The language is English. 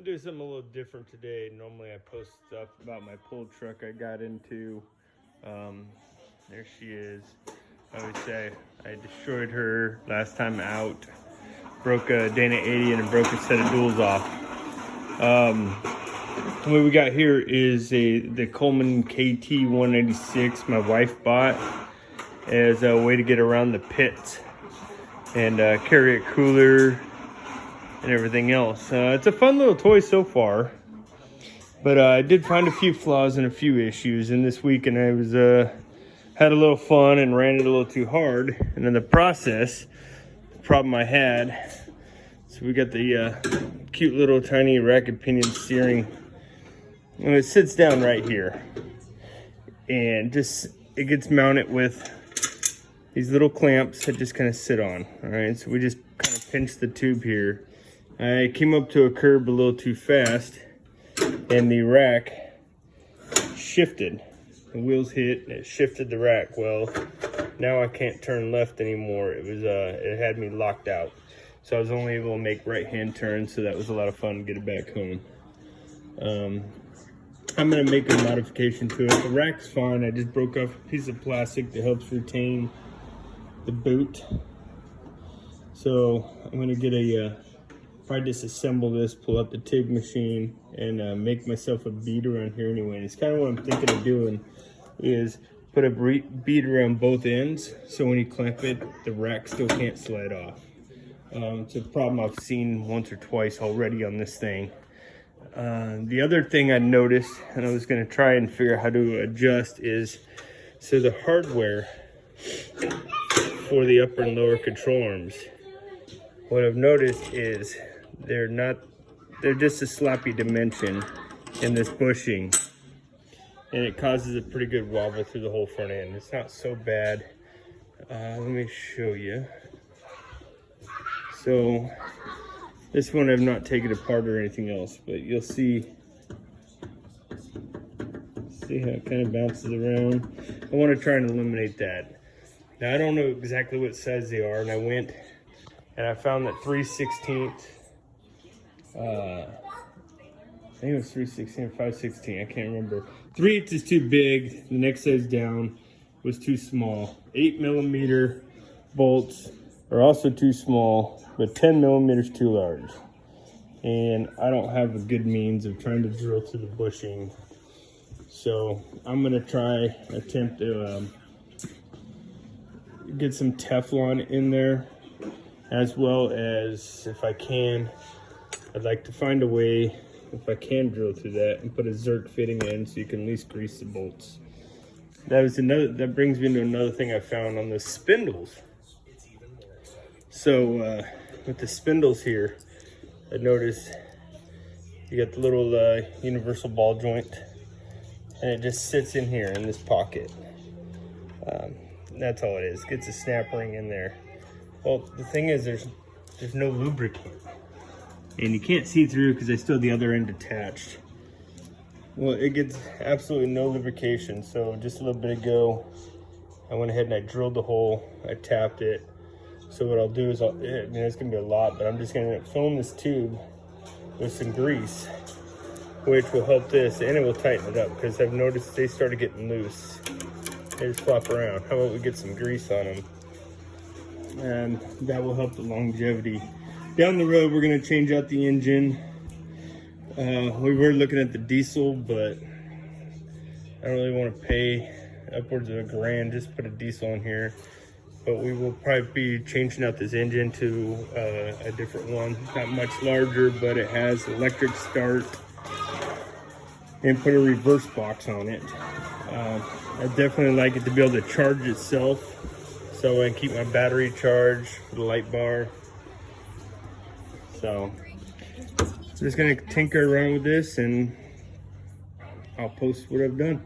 Do something a little different today. Normally I post stuff about my pull truck I got into. There she is. I would say I destroyed her last time out. Broke a Dana 80 and broke a set of duals off. What we got here is the Coleman KT196 my wife bought as a way to get around the pits and carry it cooler and everything else. It's a fun little toy so far, but I did find a few flaws and a few issues. And this weekend I was had a little fun and ran it a little too hard, and in the process, the problem I had. So we got the cute little tiny racket pinion steering, and it sits down right here, and it gets mounted with these little clamps that just kind of sit on. All right, so we just kind of pinch the tube here. I came up to a curb a little too fast, and the rack shifted. The wheels hit, and it shifted the rack. Well, now I can't turn left anymore. It had me locked out. So I was only able to make right-hand turns, so that was a lot of fun to get it back home. I'm gonna make a modification to it. The rack's fine. I just broke off a piece of plastic that helps retain the boot. So I'm gonna get probably disassemble this, pull out the TIG machine, and make myself a bead around here anyway. And it's kind of what I'm thinking of doing, is put a bead around both ends, so when you clamp it, the rack still can't slide off. It's a problem I've seen once or twice already on this thing. The other thing I noticed, and I was going to try and figure out how to adjust, is so the hardware for the upper and lower control arms, what I've noticed is they're just a sloppy dimension in this bushing, and it causes a pretty good wobble through the whole front end. It's not so bad. Let me show you. So this one I've not taken apart or anything else, but you'll see how it kind of bounces around. I want to try and eliminate that. Now I don't know exactly what size they are, and I went and I found that 3/16, I think it was 3/16 or 5/16, I can't remember. 3/8 is too big, the next size down was too small. 8mm bolts are also too small, but 10mm too large. And I don't have a good means of trying to drill through the bushing. So I'm gonna attempt to get some Teflon in there, as well as, if I can, I'd like to find a way, if I can drill through that, and put a Zerk fitting in so you can at least grease the bolts. That brings me to another thing I found on the spindles. So with the spindles here, I noticed you got the little universal ball joint, and it just sits in here in this pocket. That's all it is. Gets a snap ring in there. Well, the thing is, there's no lubricant, and you can't see through because I still have the other end attached. Well, it gets absolutely no lubrication. So just a little bit ago, I went ahead and I drilled the hole. I tapped it. So what I'll do is, it's gonna be a lot, but I'm just gonna fill in this tube with some grease, which will help this, and it will tighten it up, because I've noticed they started getting loose. They just flop around. How about we get some grease on them? And that will help the longevity. Down the road, we're gonna change out the engine. We were looking at the diesel, but I don't really want to pay upwards of $1,000 just to put a diesel in here. But we will probably be changing out this engine to a different one. Not much larger, but it has electric start, and put a reverse box on it. I definitely like it to be able to charge itself, so I can keep my battery charged for the light bar. So I'm just gonna tinker around with this, and I'll post what I've done.